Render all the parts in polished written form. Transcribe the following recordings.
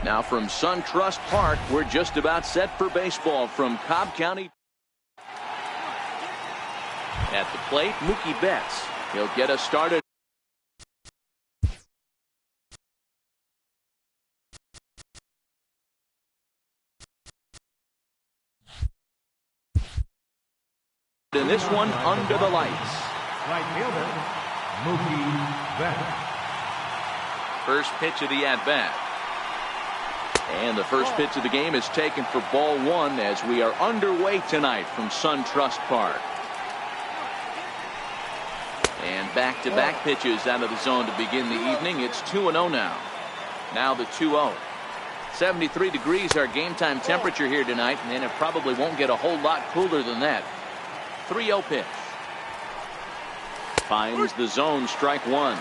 Now from SunTrust Park, we're just about set for baseball from Cobb County. At the plate, Mookie Betts. He'll get us started. In this one, under the lights. Right fielder, Mookie Betts. First pitch of the at-bat. And the first pitch of the game is taken for ball one as we are underway tonight from SunTrust Park. And back-to-back pitches out of the zone to begin the evening. It's 2-0 now. Now the 2-0. 73 degrees our game time temperature here tonight, and it probably won't get a whole lot cooler than that. 3-0 pitch. Finds the zone, strike one.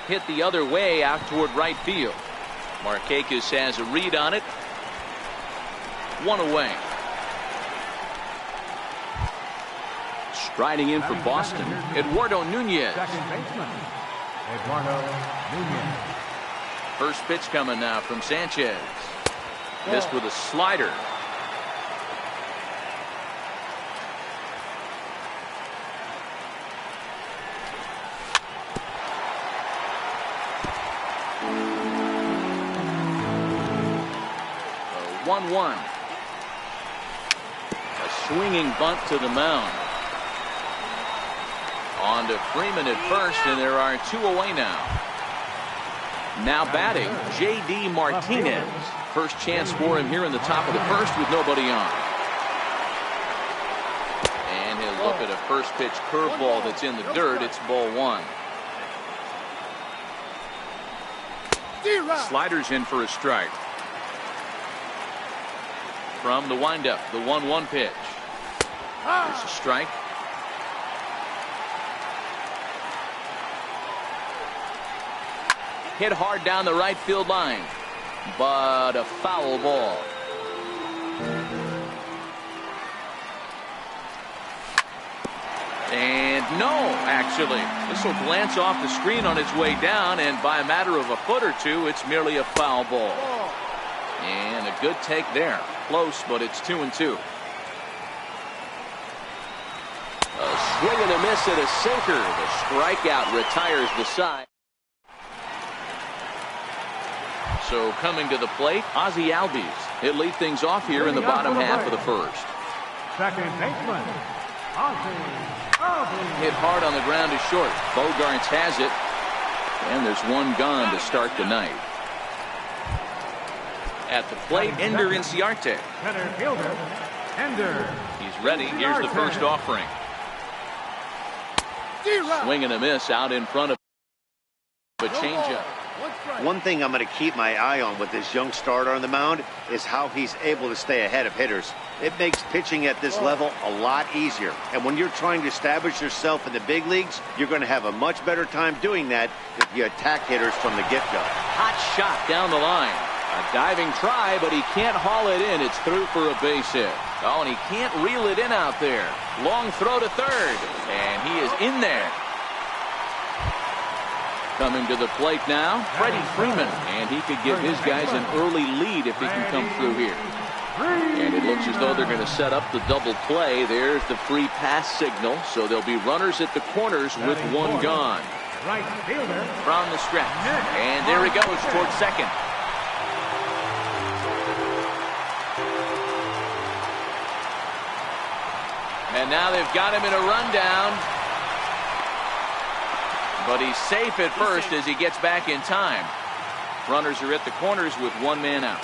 Hit the other way out toward right field. Markakis has a read on it. One away. Striding in for Boston, Eduardo Nunez. Second baseman, Eduardo Nunez. First pitch coming now from Sanchez. Missed with a slider. A 1-1. A swinging bunt to the mound. On to Freeman at first, and there are two away now. Now batting, J.D. Martinez. First chance for him here in the top of the first with nobody on. And he'll look at a first pitch curveball that's in the dirt. It's ball one. Sliders in for a strike. From the windup, the 1-1 pitch. There's a strike. Hit hard down the right field line, but a foul ball. And no, actually. This will glance off the screen on its way down, and by a matter of a foot or two, it's merely a foul ball. And a good take there. Close, but it's 2-2. A swing and a miss at a sinker. The strikeout retires the side. So coming to the plate, Ozzie Albies. He'll lead things off here in the bottom half of the first. Second baseman, Ozzie Albies. Hit hard on the ground to short. Bogarts has it. And there's one gone to start the night. At the plate, Ender Inciarte. Center fielder, Ender. He's ready. Here's the first offering. Swing and a miss out in front of a changeup. One thing I'm going to keep my eye on with this young starter on the mound is how he's able to stay ahead of hitters. It makes pitching at this level a lot easier. And when you're trying to establish yourself in the big leagues, you're going to have a much better time doing that if you attack hitters from the get-go. Hot shot down the line. A diving try, but he can't haul it in. It's through for a base hit. Oh, and he can't reel it in out there. Long throw to third, and he is in there. Coming to the plate now, Freddie Freeman, and he could give his guys an early lead if he can come through here. And it looks as though they're going to set up the double play. There's the free pass signal, so there'll be runners at the corners with one gone. Right fielder from the stretch, and there he goes towards second. And now they've got him in a rundown. But he's safe at first as he gets back in time. Runners are at the corners with one man out.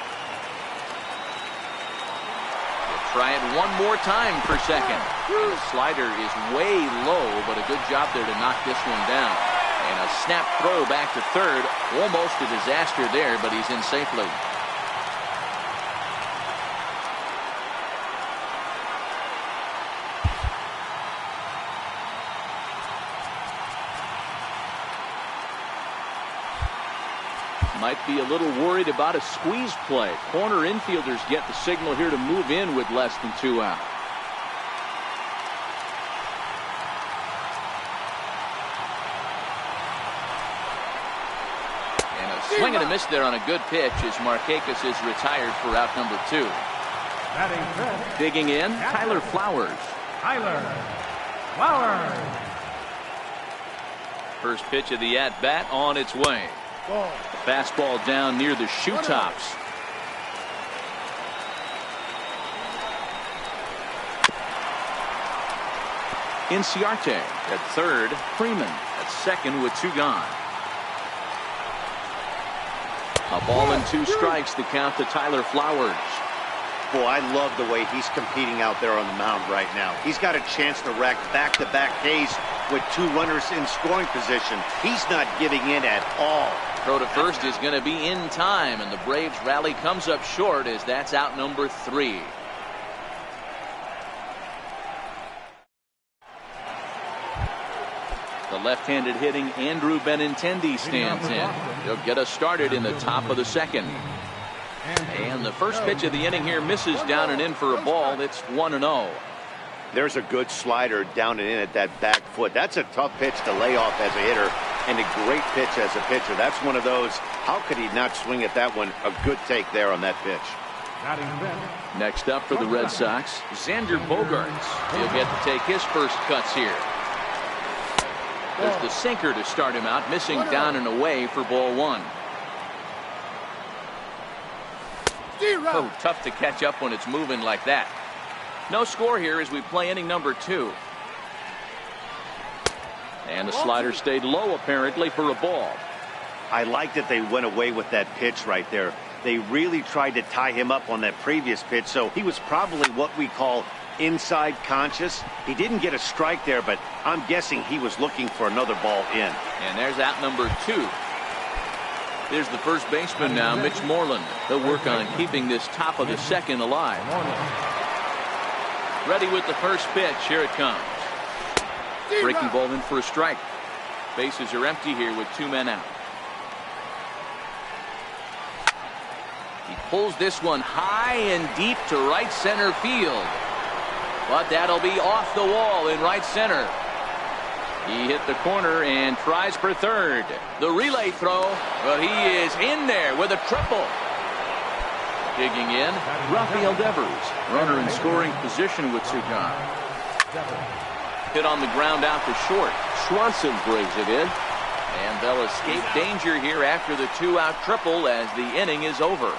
They'll try it one more time for second. And the slider is way low, but a good job there to knock this one down. And a snap throw back to third. Almost a disaster there, but he's in safely. Might be a little worried about a squeeze play. Corner infielders get the signal here to move in with less than 2 out. Swing and a miss there on a good pitch as Markakis is retired for out number 2. Digging in, Tyler Flowers. First pitch of the at-bat on its way. Fastball down near the shoe tops. Inciarte at third. Freeman at second with 2 gone. A ball and 2 strikes to count to Tyler Flowers. Boy, I love the way he's competing out there on the mound right now. He's got a chance to rack back-to-back Ks with 2 runners in scoring position. He's not giving in at all. Throw to first is going to be in time, and the Braves rally comes up short as that's out number 3. The left-handed hitting Andrew Benintendi stands in. He'll get us started in the top of the second. And the first pitch of the inning here misses down and in for a ball. It's 1-0. There's a good slider down and in at that back foot. That's a tough pitch to lay off as a hitter, and a great pitch as a pitcher. That's one of those, how could he not swing at that one? A good take there on that pitch. Next up for the Red Sox, Xander Bogaerts. He'll get to take his first cuts here. There's the sinker to start him out, missing down and away for ball 1. Oh, tough to catch up when it's moving like that. No score here as we play inning number 2. And the slider stayed low apparently for a ball. I like that they went away with that pitch right there. They really tried to tie him up on that previous pitch, so he was probably what we call inside conscious. He didn't get a strike there, but I'm guessing he was looking for another ball in. And there's out number 2. There's the first baseman now, Mitch Moreland. He'll work on keeping this top of the second alive. Ready with the first pitch. Here it comes. Breaking ball in for a strike. Bases are empty here with 2 men out. He pulls this one high and deep to right center field. But that'll be off the wall in right center. He hit the corner and tries for third. The relay throw, but he is in there with a triple. Digging in, Rafael Devers. Runner in scoring position with 2 gone. Hit on the ground out to short. Swanson brings it in. And they'll escape danger here after the 2-out triple as the inning is over.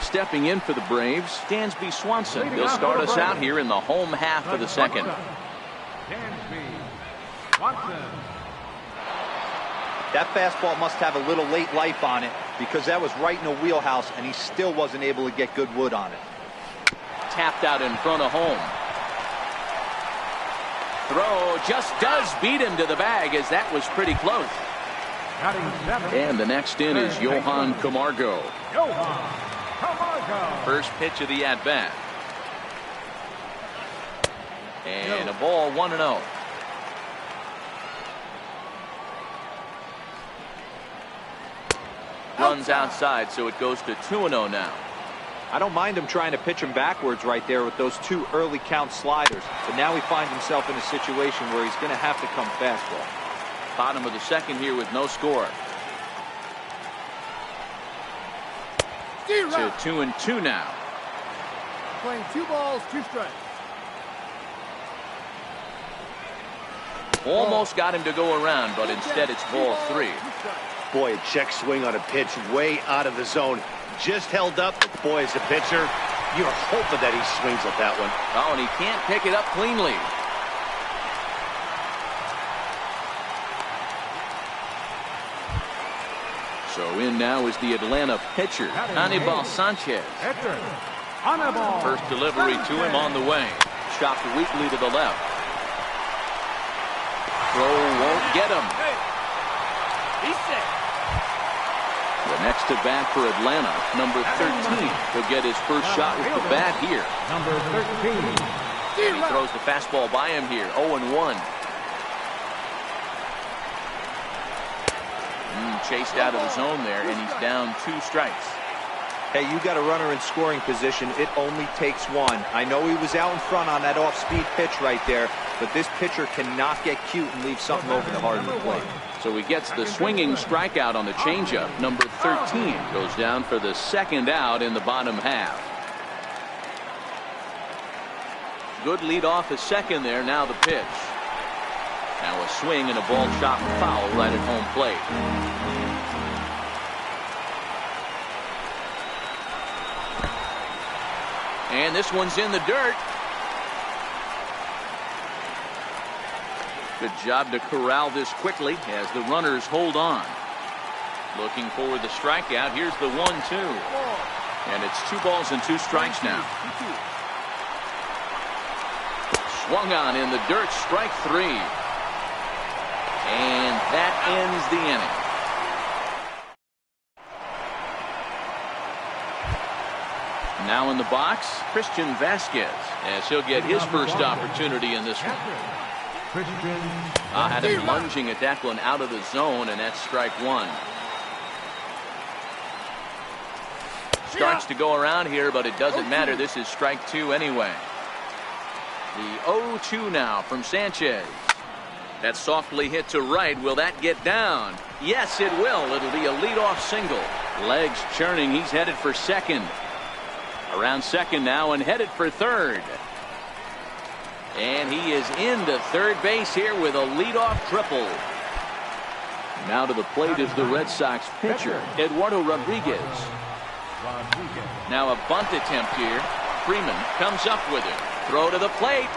Stepping in for the Braves, Dansby Swanson. He'll start us out here in the home half of the second. That fastball must have a little late life on it because that was right in the wheelhouse and he still wasn't able to get good wood on it. Tapped out in front of home. Throw just does beat him to the bag as that was pretty close. And the next in is Johan Camargo. First pitch of the at-bat. And a ball 1-0. Runs outside, so it goes to 2-0 now. I don't mind him trying to pitch him backwards right there with those 2 early count sliders. But now he finds himself in a situation where he's going to have to come fastball. Bottom of the second here with no score. To 2-2 now. Playing 2 balls, 2 strikes. Almost got him to go around, but instead it's ball 3. Boy, a check swing on a pitch way out of the zone. Just held up, but boy, as a pitcher, you're hoping that he swings at that one. Oh, and he can't pick it up cleanly. So in now is the Atlanta pitcher, Anibal Sanchez. First delivery to him on the way. Chopped weakly to the left. Throw won't get him. The next to bat for Atlanta, number 13. He'll get his first shot with the bat here. Number 13. And he throws the fastball by him here, 0-1. Chased out of the zone there, and he's down 2 strikes. Hey, you got a runner in scoring position. It only takes one. I know he was out in front on that off-speed pitch right there, but this pitcher cannot get cute and leave something over the heart of the plate. So he gets the swinging strikeout on the changeup. Number 13 goes down for the second out in the bottom half. Good lead off at second there. Now the pitch. Now a swing and a ball chopped foul right at home plate. And this one's in the dirt. Good job to corral this quickly as the runners hold on. Looking for the strikeout. Here's the 1-2. And it's 2 balls and 2 strikes now. Swung on in the dirt, strike 3. And that ends the inning. Now in the box, Christian Vasquez, as he'll get his first opportunity in this one. Had him lunging at that one out of the zone, and that's strike 1. Starts to go around here, but it doesn't matter. This is strike 2 anyway. The 0-2 now from Sanchez. That's softly hit to right. Will that get down? Yes, it will. It'll be a leadoff single. Legs churning. He's headed for second. Around second now and headed for third. And he is into third base here with a leadoff triple. Now to the plate is the Red Sox pitcher, Eduardo Rodriguez. Now a bunt attempt here. Freeman comes up with it. Throw to the plate.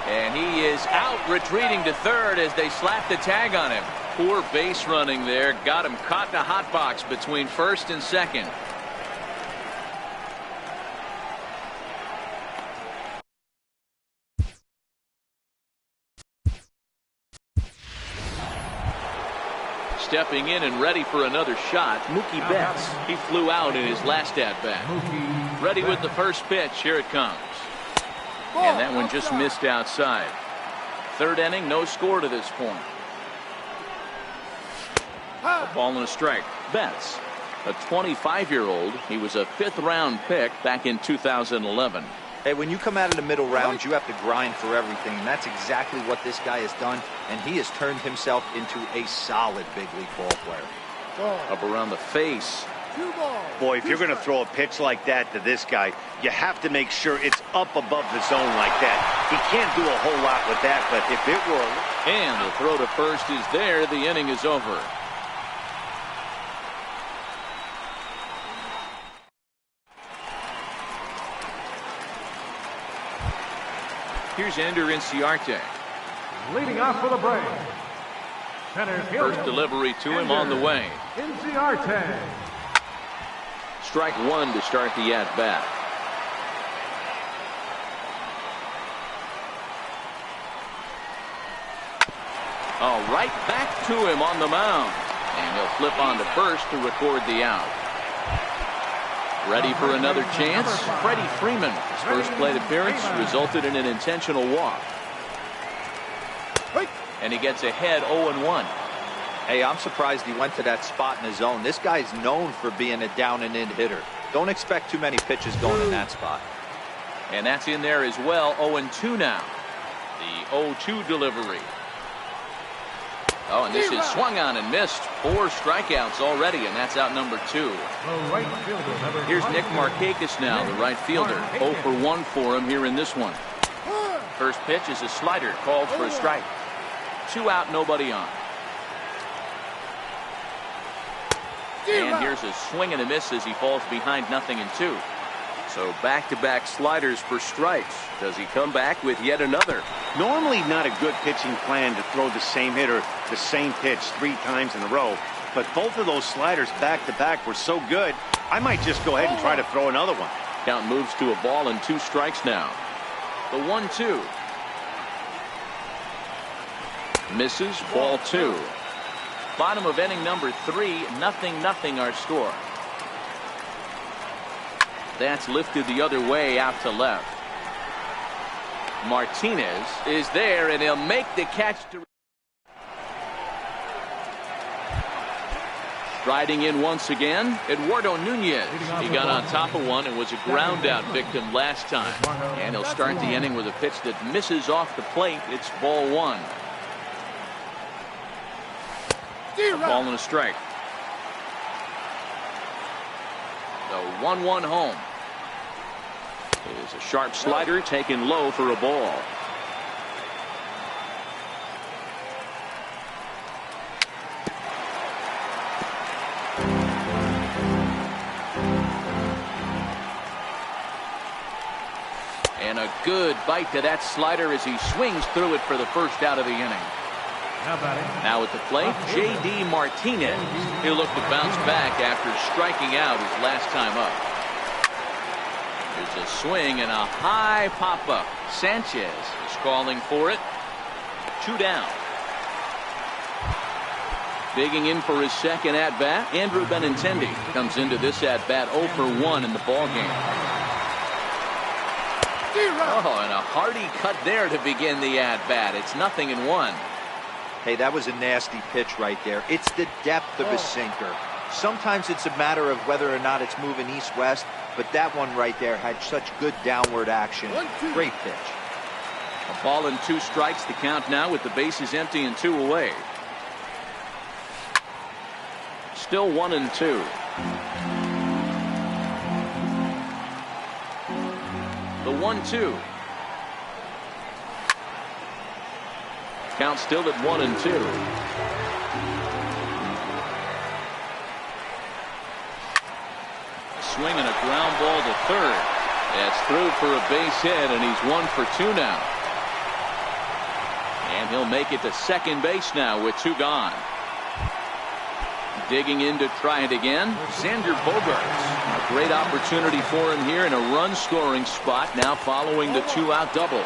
And he is out, retreating to third as they slap the tag on him. Poor base running there. Got him caught in a hot box between first and second. Stepping in and ready for another shot, Mookie Betts. He flew out in his last at-bat. Ready with the first pitch. Here it comes. And that one just missed outside. Third inning, no score to this point. A ball and a strike. Betts, a 25-year-old. He was a 5th-round pick back in 2011. Hey, when you come out of the middle rounds, you have to grind for everything, and that's exactly what this guy has done, and he has turned himself into a solid big league ball player. Up around the face. Boy, if you're going to throw a pitch like that to this guy, you have to make sure it's up above the zone like that. He can't do a whole lot with that, but if it were... And the throw to first is there. The inning is over. Here's Ender Inciarte. Leading off for the Braves. Center fielder. First delivery to him on the way. Inciarte. Strike 1 to start the at-bat. Right back to him on the mound. And he'll flip on to first to record the out. Ready for another chance? Freddie Freeman. His first plate appearance resulted in an intentional walk. And he gets ahead 0-1. Hey, I'm surprised he went to that spot in his zone. This guy's known for being a down-and-in hitter. Don't expect too many pitches going in that spot. And that's in there as well. 0-2 now. The 0-2 delivery. And this is swung on and missed. 4 strikeouts already, and that's out number 2. Here's Nick Markakis now, the right fielder. 0 for 1 for him here in this one. First pitch is a slider called for a strike. 2 out, nobody on. And here's a swing and a miss as he falls behind 0-2. So back-to-back sliders for strikes. Does he come back with yet another? Normally not a good pitching plan to throw the same hitter the same pitch 3 times in a row. But both of those sliders back-to-back were so good, I might just go ahead and try to throw another one. Count moves to a ball and 2 strikes now. The 1-2. Misses, ball 2. Bottom of inning number 3, 0-0 our score. That's lifted the other way out to left. Martinez is there, and he'll make the catch to... Riding in once again, Eduardo Nunez. He got on top of one and was a ground out victim last time. And he'll start the inning with a pitch that misses off the plate. It's ball one. A ball and a strike. The 1-1 home. It is a sharp slider taken low for a ball. And a good bite to that slider as he swings through it for the first out of the inning. Now at the plate, J.D. Martinez. He'll look to bounce back after striking out his last time up. There's a swing and a high pop-up. Sanchez is calling for it. 2 down. Digging in for his second at-bat, Andrew Benintendi comes into this at-bat 0 for 1 in the ballgame. Oh, and a hearty cut there to begin the at-bat. It's 0-1. Hey, that was a nasty pitch right there. It's the depth of a sinker. Sometimes it's a matter of whether or not it's moving east-west, but that one right there had such good downward action. Great pitch. A ball and 2 strikes. The count now with the bases empty and 2 away. Still 1-2. The 1-2. Count still at 1-2. Swing and a ground ball to third. That's through for a base hit, and he's 1 for 2 now. And he'll make it to second base now with 2 gone. Digging in to try it again, Xander Bogaerts. A great opportunity for him here in a run-scoring spot now following the 2-out double.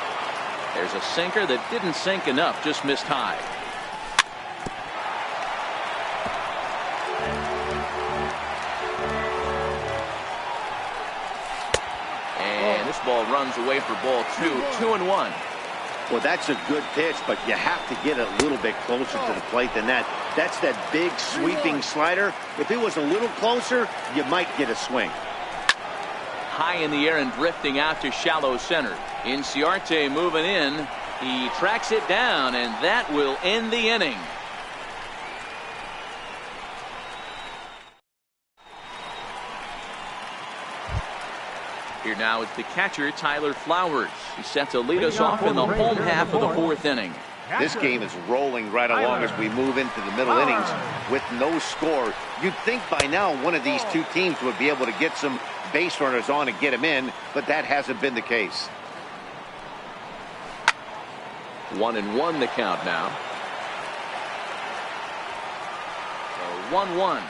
There's a sinker that didn't sink enough, just missed high. And this ball runs away for ball 2. 2-1. Well, that's a good pitch, but you have to get a little bit closer to the plate than that. That's that big sweeping slider. If it was a little closer, you might get a swing. High in the air and drifting out to shallow center. Inciarte moving in. He tracks it down, and that will end the inning. Here now is the catcher, Tyler Flowers. He's set to lead us off in the home half of the 4th inning. This game is rolling right along as we move into the middle innings with no score. You'd think by now one of these 2 teams would be able to get some base runners on and get them in, but that hasn't been the case. 1-1 the count now. 1-1.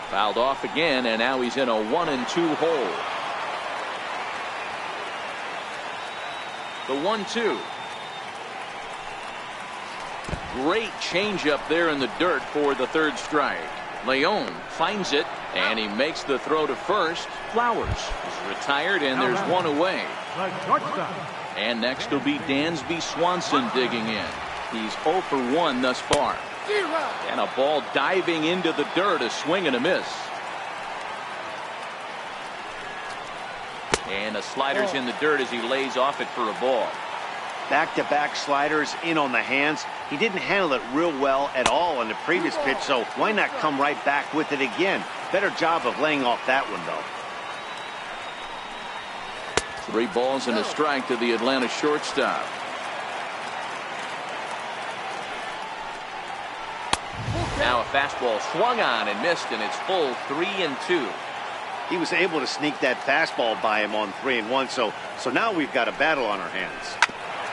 Fouled off again, and now he's in a 1-2 hole. The 1-2. Great changeup there in the dirt for the 3rd strike. Leon finds it, and he makes the throw to first. Flowers is retired, and there's 1 away. And next will be Dansby Swanson digging in. He's 0 for 1 thus far. And a ball diving into the dirt, a swing and a miss. And the slider's in the dirt as he lays off it for a ball. Back-to-back sliders in on the hands. He didn't handle it real well at all on the previous pitch, so why not come right back with it again? Better job of laying off that one, though. 3 balls and a strike to the Atlanta shortstop. Now a fastball swung on and missed, and it's full 3-2. He was able to sneak that fastball by him on 3-1, so now we've got a battle on our hands.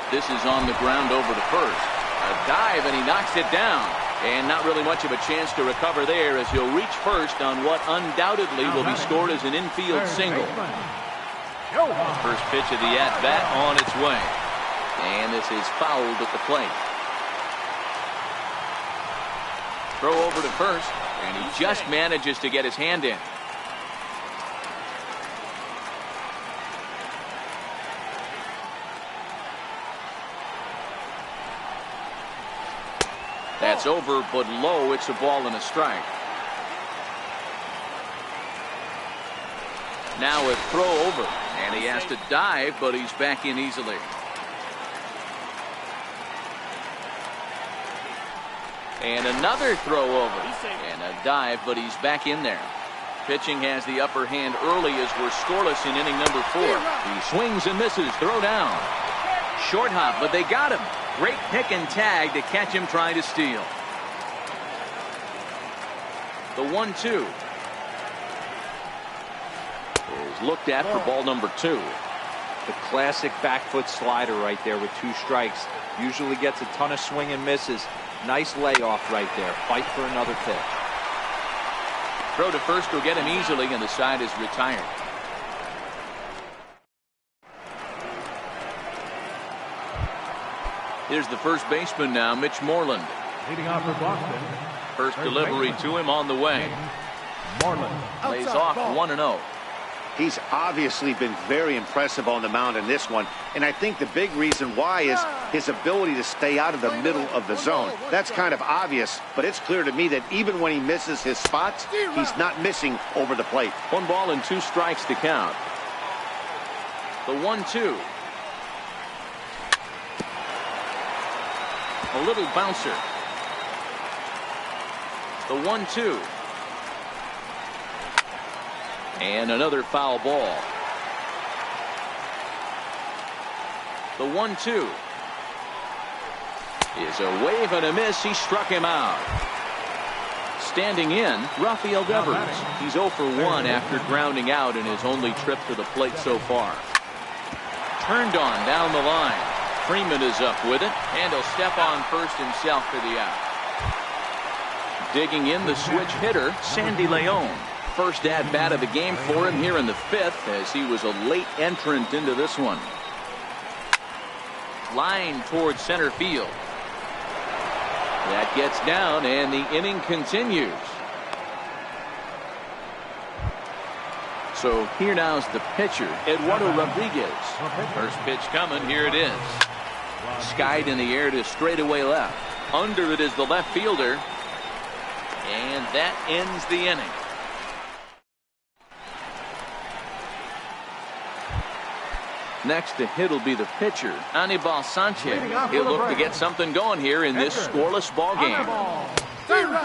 This is on the ground over to first. A dive, and he knocks it down. And not really much of a chance to recover there as he'll reach first on what undoubtedly will be scored as an infield single. First pitch of the at-bat on its way. And this is fouled at the plate. Throw over to first, and he just manages to get his hand in. That That's over, but low. It's a ball and a strike. Now a throw over, and he has to dive, but he's back in easily. And another throw over, and a dive, but he's back in there. Pitching has the upper hand early as we're scoreless in inning number 4. He swings and misses, throw down. Short hop, but they got him. Great pick and tag to catch him trying to steal. The 1-2 is looked at for ball number 2. The classic back foot slider right there with 2 strikes. Usually gets a ton of swing and misses. Nice layoff right there. Fight for another pitch. Throw to first will get him easily, and the side is retired. Here's the first baseman now, Mitch Moreland. Leading off for Boston. First delivery to him on the way. Moreland. Lays off 1-0. He's obviously been very impressive on the mound in this one, and I think the big reason why is his ability to stay out of the middle of the zone. That's kind of obvious, but it's clear to me that even when he misses his spots, he's not missing over the plate. 1 ball and 2 strikes to count. The 1-2. A little bouncer. The 1-2. And another foul ball. The 1-2 is a wave and a miss. He struck him out. Standing in, Rafael Devers. He's 0 for 1 after grounding out in his only trip to the plate so far. Turned on down the line. Freeman is up with it, and he'll step on first himself for the out. Digging in the switch hitter, Sandy Leon. First at-bat of the game for him here in the 5th, as he was a late entrant into this one. Line towards center field. That gets down, and the inning continues. So here now is the pitcher, Eduardo Rodriguez. First pitch coming, here it is. Skied in the air to straightaway left. Under it is the left fielder, and that ends the inning. Next to hit will be the pitcher, Anibal Sanchez. He'll look to get something going here in this scoreless ball game.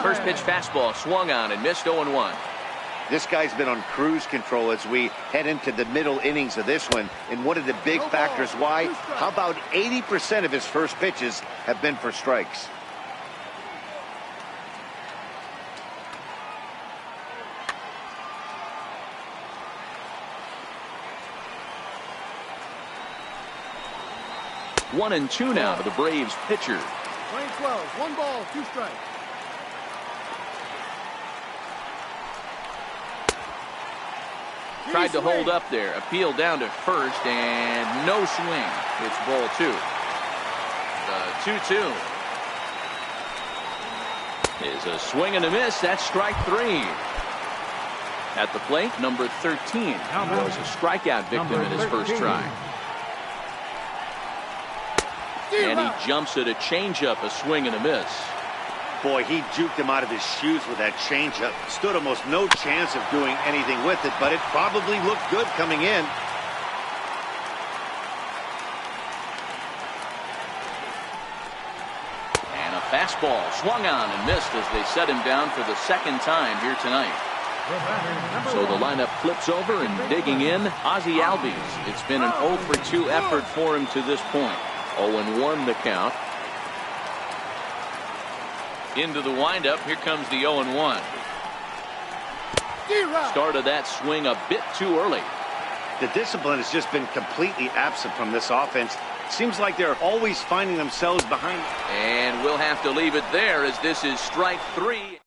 First pitch fastball swung on and missed 0-1. This guy's been on cruise control as we head into the middle innings of this one. And one of the big factors why, how about 80% of his first pitches have been for strikes? One and 2 now to the Braves pitcher. Playing 12, 1 ball, 2 strikes. Tried to hold up there. Appeal down to first, and no swing. It's ball 2. The 2-2 is a swing and a miss. That's strike 3. At the plate, number 13 was a strikeout victim in his first try. And he jumps at a changeup, a swing and a miss. Boy, he juked him out of his shoes with that changeup. Stood almost no chance of doing anything with it, but it probably looked good coming in. And a fastball swung on and missed as they set him down for the 2nd time here tonight. So the lineup flips over, and digging in, Ozzie Albies. It's been an 0 for 2 effort for him to this point. 0-1 the count. Into the windup. Here comes the 0-1. Started that swing a bit too early. The discipline has just been completely absent from this offense. Seems like they're always finding themselves behind. And we'll have to leave it there, as this is strike 3.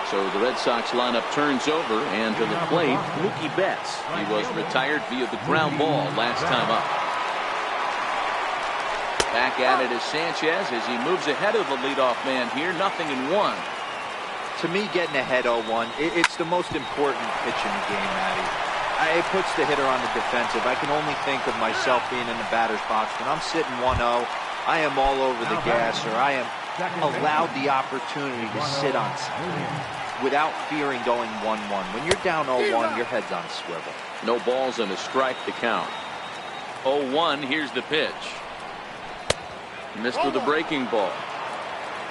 So the Red Sox lineup turns over, and to the plate, Mookie Betts. He was retired via the ground ball last time up. Back at it is Sanchez as he moves ahead of the leadoff man here. 0-1. To me, getting ahead 0-1, it's the most important pitch in the game, Matty. It puts the hitter on the defensive. I can only think of myself being in the batter's box. When I'm sitting 1-0, I am all over the gas, or I am allowed the opportunity to sit on something without fearing going 1-1. When you're down 0-1, your head's on a swivel. No balls and a strike to count. 0-1, here's the pitch. Missed with a breaking ball.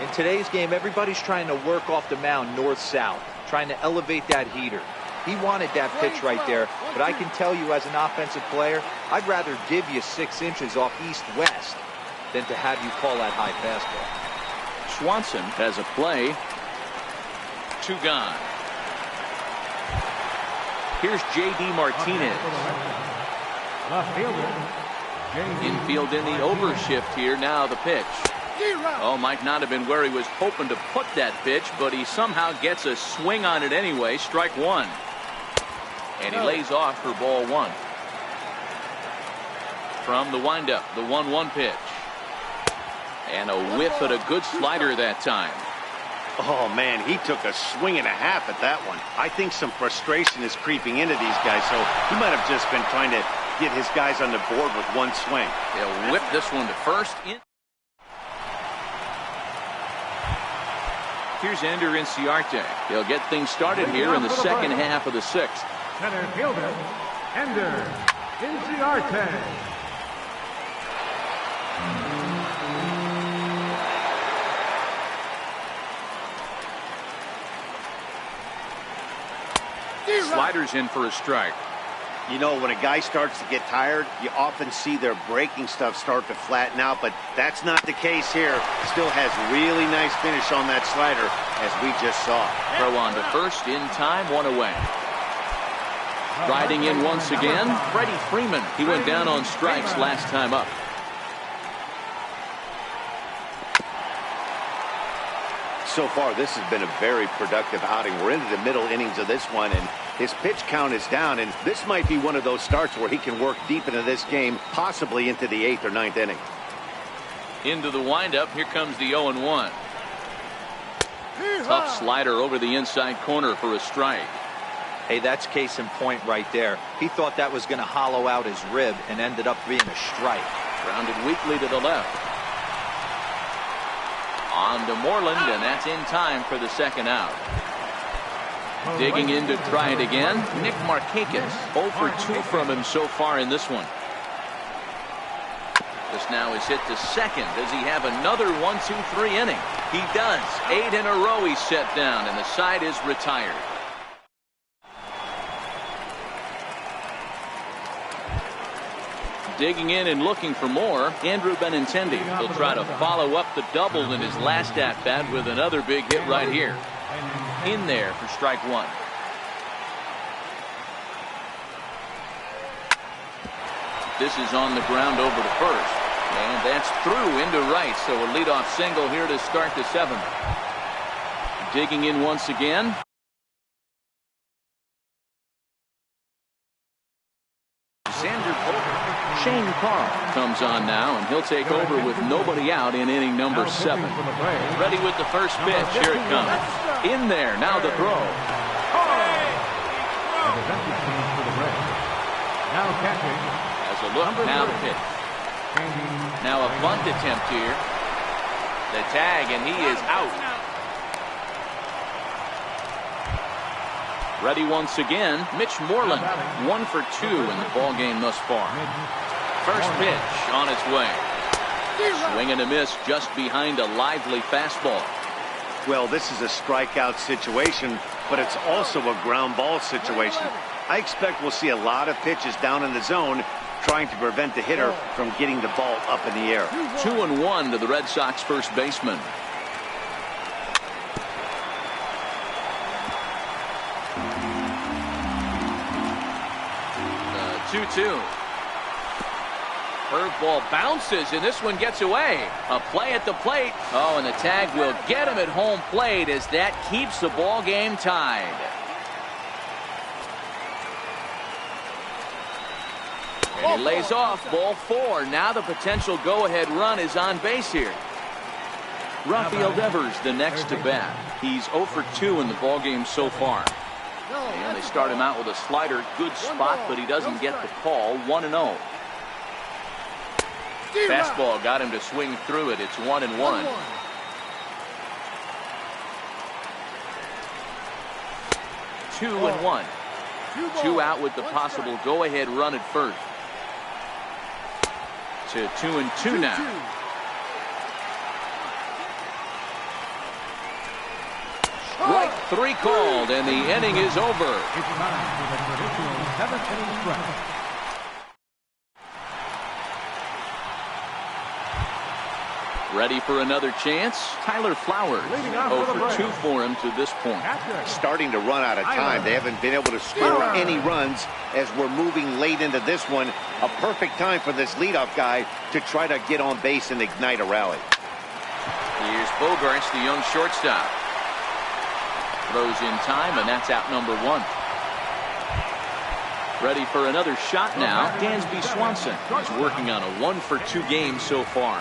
In today's game, everybody's trying to work off the mound north-south, trying to elevate that heater. He wanted that pitch right there, but I can tell you as an offensive player, I'd rather give you 6 inches off east-west than to have you call that high fastball. Swanson has a play. 2 gone. Here's J.D. Martinez. Left fielder. Infield in the overshift here. Now the pitch. Oh, might not have been where he was hoping to put that pitch, but he somehow gets a swing on it anyway. Strike 1. And he lays off for ball 1. From the windup, the 1-1 pitch. And a whiff at a good slider that time. Oh, man, he took a swing and a half at that one. I think some frustration is creeping into these guys, so he might have just been trying to get his guys on the board with one swing. They'll whip this one to first. Here's Ender Inciarte. He'll get things started here in the second half of the 6th. Center fielder, Ender Inciarte. Sliders in for a strike. You know, when a guy starts to get tired, you often see their breaking stuff start to flatten out, but that's not the case here. Still has really nice finish on that slider, as we just saw. Throw on to first in time, 1 away. Riding in once again, Freddie Freeman. He went down on strikes last time up. So far, this has been a very productive outing. We're into the middle innings of this one, and his pitch count is down, and this might be one of those starts where he can work deep into this game, possibly into the 8th or 9th inning. Into the windup, here comes the 0-1. Tough slider over the inside corner for a strike. Hey, that's case in point right there. He thought that was going to hollow out his rib and ended up being a strike. Grounded weakly to the left. On to Moreland, and that's in time for the second out. Digging in to try it again, Nick Markakis. 0 for 2 from him so far in this one. This now is hit to second. Does he have another 1-2-3 inning? He does. 8 in a row he's set down, and the side is retired. Digging in and looking for more, Andrew Benintendi. He'll try to follow up the double in his last at-bat with another big hit right here. In there for strike 1. This is on the ground over to first. And that's through into right, so a leadoff single here to start the 7th. Digging in once again. Shane Carl comes on now, and he'll take over with nobody out in inning number 7. Ready with the first pitch. Here it comes. In there. Now the throw. Has a look. Now the pitch. Now a bunt attempt here. The tag, and he is out. Ready once again, Mitch Moreland. 1 for 2 in the ball game thus far. First pitch on its way. Swing and a miss just behind a lively fastball. Well, this is a strikeout situation, but it's also a ground ball situation. I expect we'll see a lot of pitches down in the zone trying to prevent the hitter from getting the ball up in the air. 2-1 to the Red Sox first baseman. 2-2. Curveball bounces, and this one gets away. A play at the plate. Oh, and the tag will get him at home plate as that keeps the ball game tied. And he lays off ball 4. Now the potential go-ahead run is on base here. Rafael Devers the next to bat. He's 0 for 2 in the ball game so far. And they start him out with a slider. Good spot, but he doesn't get the call. 1-0. Fastball got him to swing through it. It's 1-1. 2-1. 2 out with the possible go-ahead run at first. To 2-2 now. Strike 3 called, and the inning is over. It's time for the traditional 7th inning stretch. Ready for another chance? Tyler Flowers. 0 for 2 for him to this point. Starting to run out of time. They haven't been able to score any runs as we're moving late into this one. A perfect time for this leadoff guy to try to get on base and ignite a rally. Here's Bogarts, the young shortstop. Throws in time, and that's out number 1. Ready for another shot now. Dansby Swanson is working on a 1 for 2 game so far.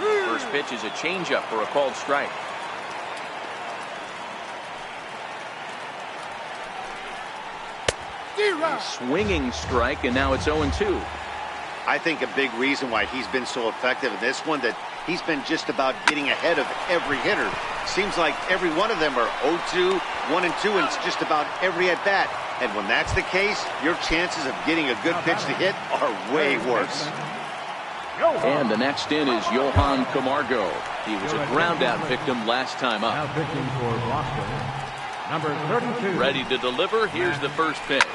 First pitch is a changeup for a called strike. A swinging strike, and now it's 0-2. I think a big reason why he's been so effective in this one, that he's been just about getting ahead of every hitter. Seems like every one of them are 0-2, 1-2, and it's just about every at-bat. And when that's the case, your chances of getting a good pitch to hit are way worse. And the next in is Johan Camargo. He was a ground-out victim last time up. Now pitching for Boston, number 32. Ready to deliver. Here's the first pitch.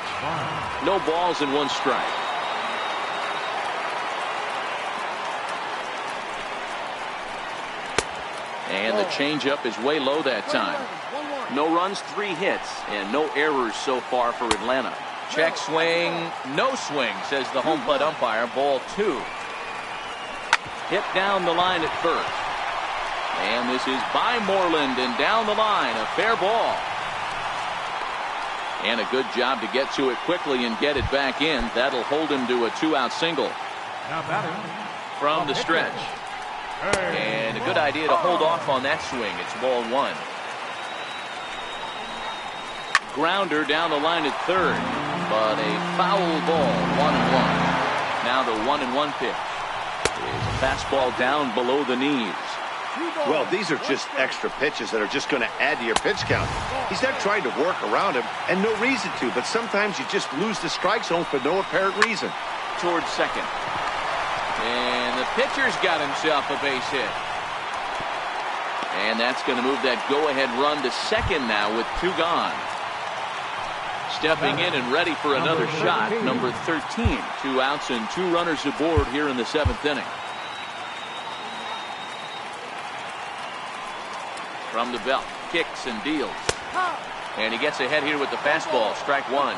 No balls and 1 strike. And the changeup is way low that time. No runs, 3 hits, and no errors so far for Atlanta. Check swing, no swing, says the home plate umpire. Ball 2. Hit down the line at first. And this is by Moreland, and down the line, a fair ball. And a good job to get to it quickly and get it back in. That'll hold him to a 2-out single. Now batting From the stretch. And a good idea to hold off on that swing. It's ball 1. Grounder down the line at third, but a foul ball. 1-1. Now the 1-1 pitch is a fastball down below the knees. Well, these are just extra pitches that are just going to add to your pitch count. He's not trying to work around him, and no reason to, but sometimes you just lose the strike zone for no apparent reason. Towards second. And the pitcher's got himself a base hit. And that's going to move that go-ahead run to second now with 2 gone. Stepping in and ready for another shot, number 13. 2 outs and 2 runners aboard here in the 7th inning. From the belt, kicks and deals. And he gets ahead here with the fastball, strike 1.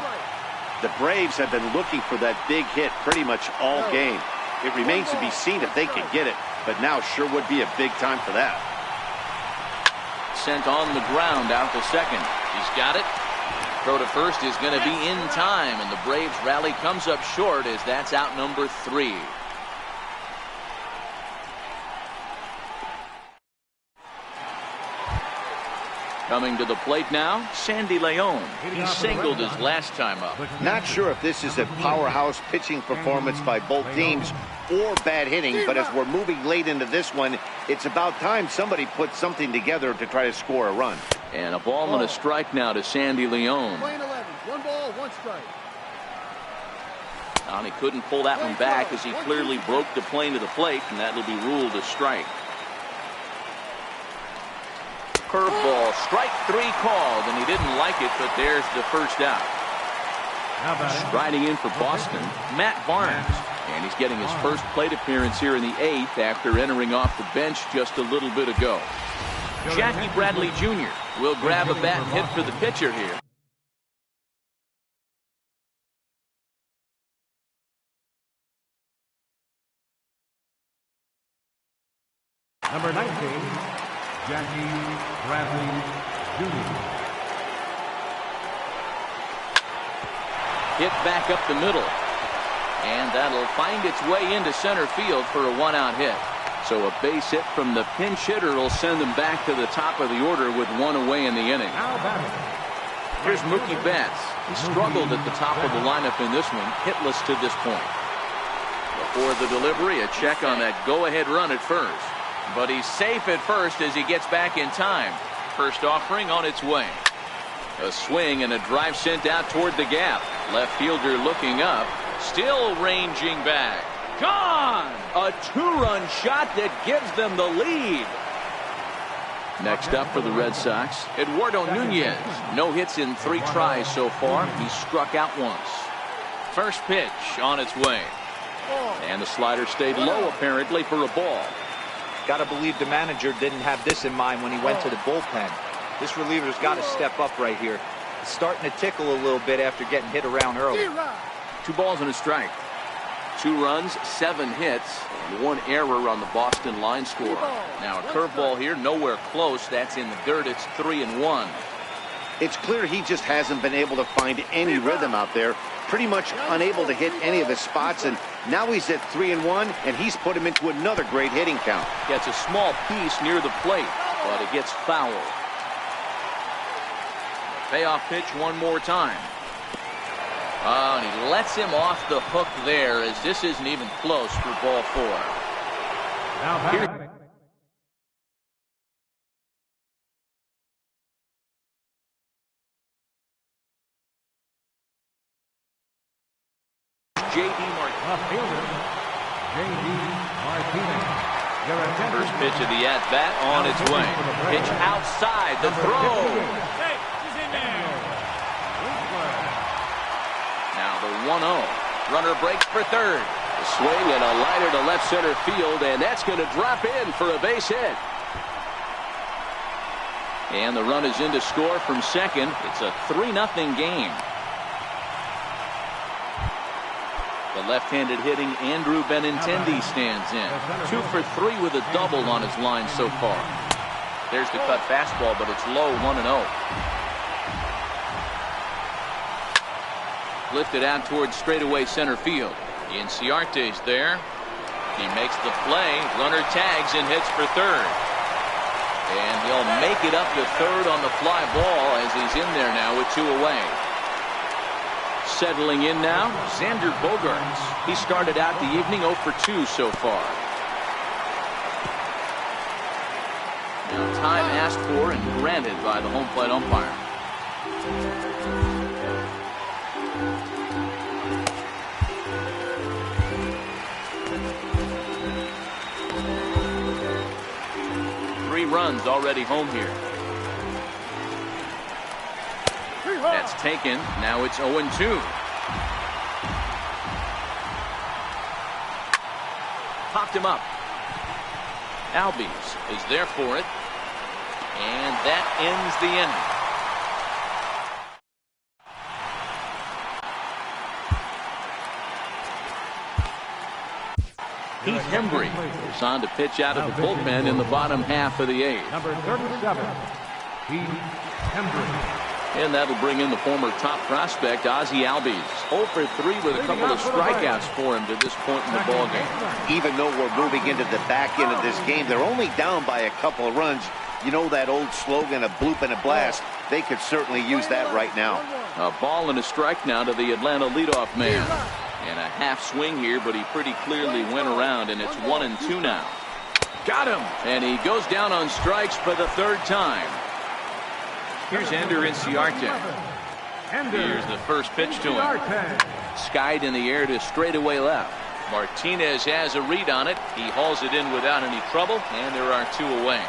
The Braves have been looking for that big hit pretty much all game. It remains to be seen if they can get it, but now sure would be a big time for that. Sent on the ground out to second. He's got it. Throw to first is going to be in time, and the Braves rally comes up short as that's out number 3. Coming to the plate now, Sandy Leon. He singled his last time up. Not sure if this is a powerhouse pitching performance by both teams or bad hitting, but as we're moving late into this one, it's about time somebody put something together to try to score a run. And a ball and a strike now to Sandy Leon. Playing 11, 1 ball, 1 strike. And he couldn't pull that one back as he clearly broke the plane to the plate, and that will be ruled a strike. Curveball, strike 3 called, and he didn't like it, but there's the first out. Striding in for Boston, Matt Barnes, and he's getting his first plate appearance here in the 8th after entering off the bench just a little bit ago. Jackie Bradley Jr. will grab a bat and hit for the pitcher here. Number 19, Jackie Bradley Jr. Hit back up the middle. And that'll find its way into center field for a 1-out hit. So a base hit from the pinch hitter will send them back to the top of the order with 1 away in the inning. Here's Mookie Betts. He struggled at the top of the lineup in this one, hitless to this point. for the delivery. A check on that go-ahead run at first. But he's safe at first as he gets back in time. First offering on its way. A swing and a drive sent out toward the gap. Left fielder looking up. Still ranging back. Gone! A two-run shot that gives them the lead. Next up for the Red Sox, Eduardo Nunez. No hits in 3 tries so far. He struck out once. First pitch on its way. And the slider stayed low apparently for a ball. Got to believe the manager didn't have this in mind when he went to the bullpen. This reliever's got to step up right here. It's starting to tickle a little bit after getting hit around early. 2 balls and a strike. 2 runs, 7 hits, and 1 error on the Boston line score. Now a curveball here, nowhere close. That's in the dirt. It's 3-1. It's clear he just hasn't been able to find any rhythm out there. Pretty much unable to hit any of his spots, and now he's at 3-1, and he's put him into another great hitting count. Gets a small piece near the plate, but it gets fouled. Payoff pitch one more time. And he lets him off the hook there, as this isn't even close for ball 4. Now batting. J.D. Martinez. Left fielder, J.D. Martinez. First pitch of the at-bat on its way. Pitch outside, the throw. Now the 1-0. Runner breaks for third. A swing and a liner to left center field, and that's going to drop in for a base hit. And the run is in to score from second. It's a 3-0 game. The left-handed hitting Andrew Benintendi stands in. 2 for 3 with a double on his line so far. There's the cut fastball, but it's low, 1-0. Lifted out towards straightaway center field. Inciarte's there. He makes the play. Runner tags and hits for third. And he'll make it up to third on the fly ball as he's in there now with 2 away. Settling in now, Xander Bogaerts. He started out the evening 0 for 2 so far. Now time asked for and granted by the home plate umpire. Three runs already home here. That's taken. Now it's 0-2. Popped him up. Albies is there for it. And that ends the inning. Heath Hembree is on to pitch out of the bullpen in the bottom half of the 8th. Number 37, Heath Hembree. And that'll bring in the former top prospect, Ozzie Albies. 0 for 3 with a couple of strikeouts for him to this point in the ballgame. Even though we're moving into the back end of this game, they're only down by a couple of runs. You know that old slogan, a bloop and a blast. They could certainly use that right now. A ball and a strike now to the Atlanta leadoff man. And a half swing here, but he pretty clearly went around, and it's 1-2 now. Got him! And he goes down on strikes for the 3rd time. Here's Ender Inciarte. Here's the first pitch to him. Skied in the air to straightaway left. Martinez has a read on it. He hauls it in without any trouble, and there are 2 away.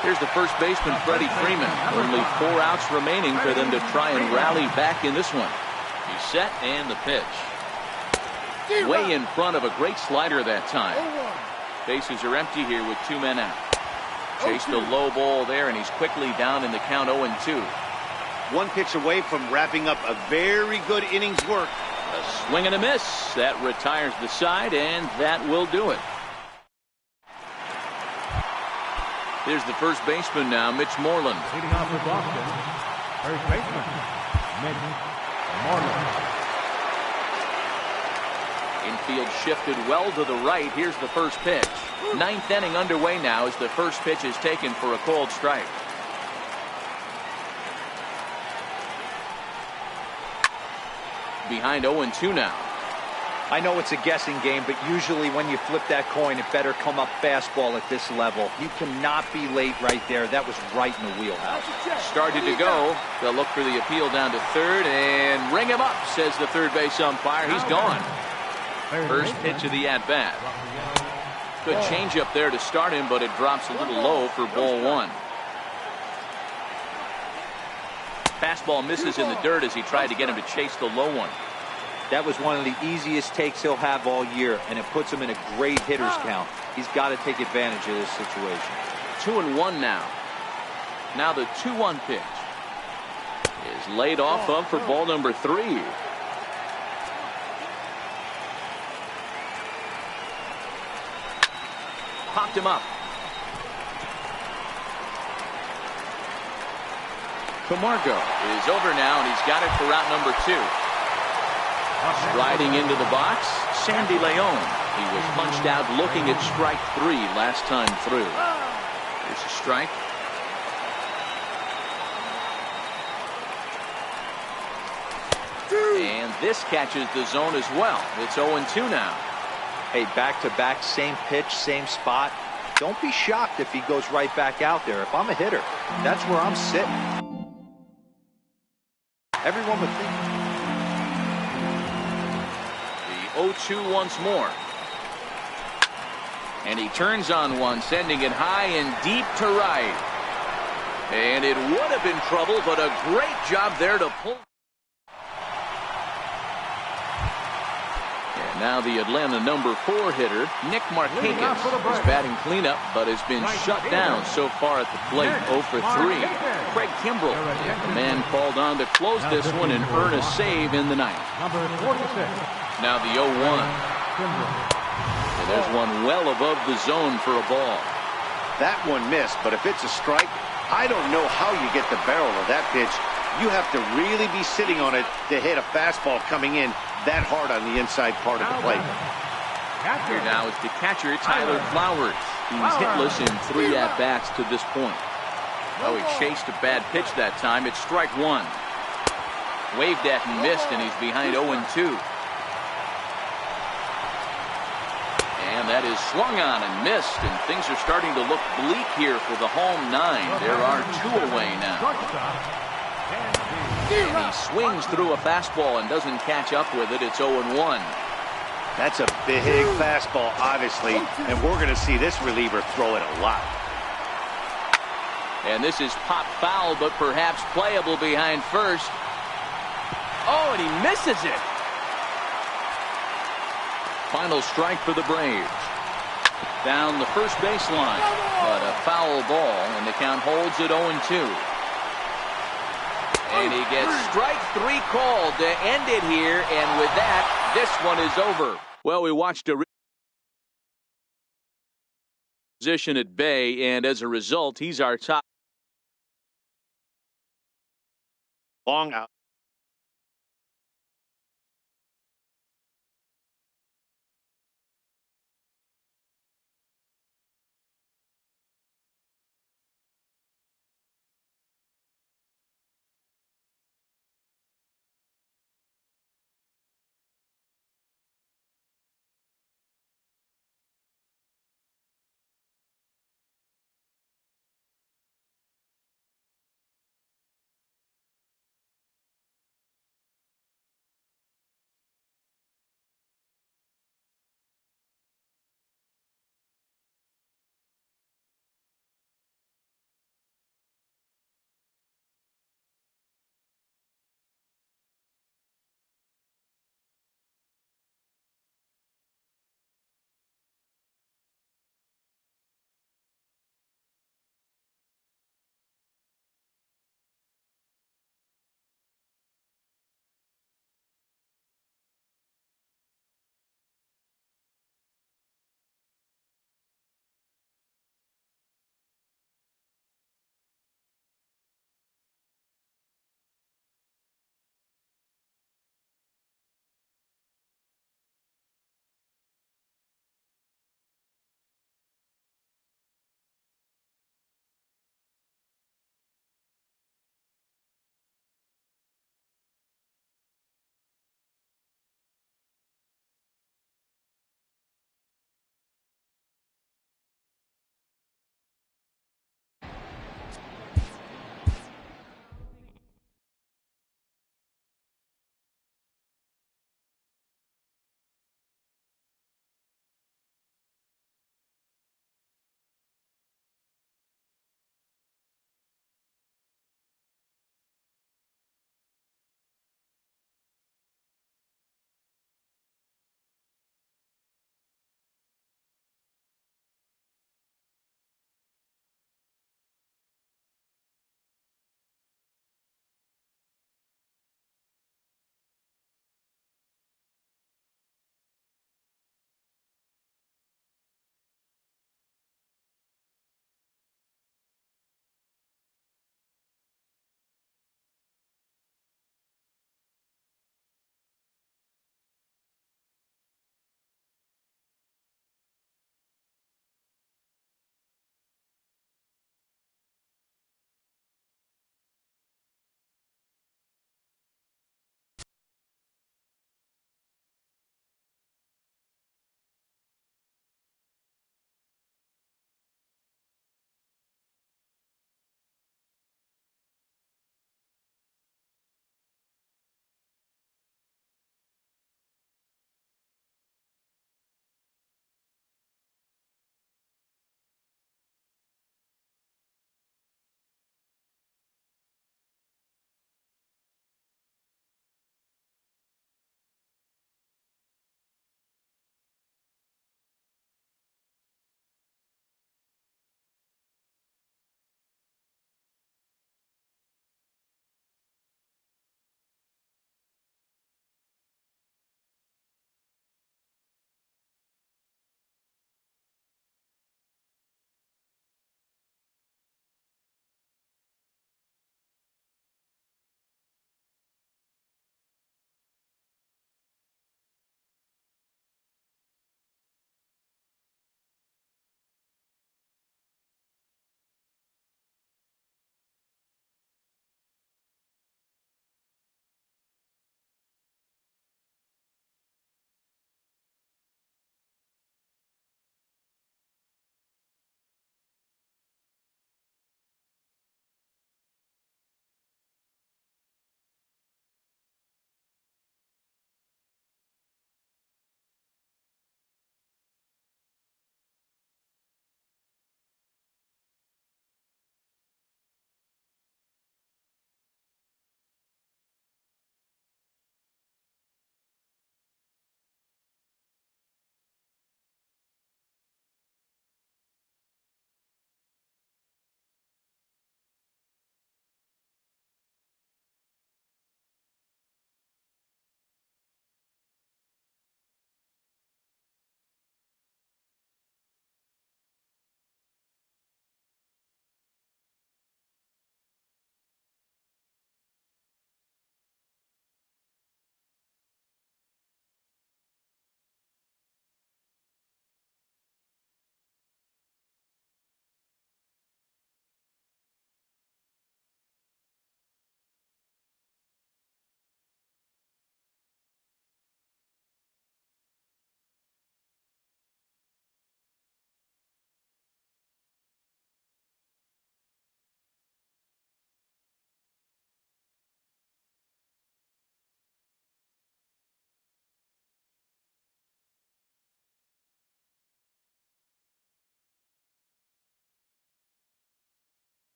Here's the first baseman, Freddie Freeman. Only 4 outs remaining for them to try and rally back in this one. He's set, and the pitch. Way in front of a great slider that time. Bases are empty here with 2 men out. Chased a low ball there, and he's quickly down in the count 0-2. 1 pitch away from wrapping up a very good innings work. A swing and a miss. That retires the side, and that will do it. Here's the first baseman now, Mitch Moreland. Leading off for Boston, first baseman, Mitch Moreland. Infield shifted well to the right. Here's the first pitch. 9th inning underway now as the first pitch is taken for a called strike. Behind 0-2 now. I know it's a guessing game, but usually when you flip that coin, it better come up fastball at this level. You cannot be late right there. That was right in the wheelhouse. Started to go. They'll look for the appeal down to third and ring him up, says the third base umpire. He's gone. First pitch of the at-bat. Good changeup there to start him, but it drops a little low for ball one. Fastball misses in the dirt as he tried to get him to chase the low one. That was one of the easiest takes he'll have all year, and it puts him in a great hitter's count. He's got to take advantage of this situation. 2-1 now. Now the 2-1 pitch is laid off of for ball number 3. Popped him up. Camargo is over now, and he's got it for route number 2. Striding into the box, Sandy Leon. He was punched out looking at strike 3 last time through. Here's a strike. And this catches the zone as well. It's 0-2 now. Hey, back-to-back, same pitch, same spot. Don't be shocked if he goes right back out there. If I'm a hitter, that's where I'm sitting. Everyone would think. The 0-2 once more. And he turns on one, sending it high and deep to right. And it would have been trouble, but a great job there to pull. And now the Atlanta number 4 hitter, Nick Markakis, is batting cleanup, but has been shut down so far at the plate. 0 for 3. Craig Kimbrell, the man called on to close this one and earn a save in the ninth. Now the 0-1. And there's one well above the zone for a ball. That one missed, but if it's a strike, I don't know how you get the barrel of that pitch. You have to really be sitting on it to hit a fastball coming in that hard on the inside part of the plate. Here now is the catcher, Tyler Flowers. He's hitless in 3 at-bats to this point. Oh, he chased a bad pitch that time. It's strike 1. Waved at and missed, and he's behind 0-2. And that is swung on and missed, and things are starting to look bleak here for the home 9. There are 2 away now. And he swings through a fastball and doesn't catch up with it. It's 0-1. That's a big fastball, obviously, and we're going to see this reliever throw it a lot. And this is pop foul, but perhaps playable behind first. Oh, and he misses it. Final strike for the Braves. Down the first baseline, but a foul ball, and the count holds at 0-2. And he gets strike 3 called to end it here, and with that, this one is over. Well, we watched a position at bay, and as a result, he's our top. Long out.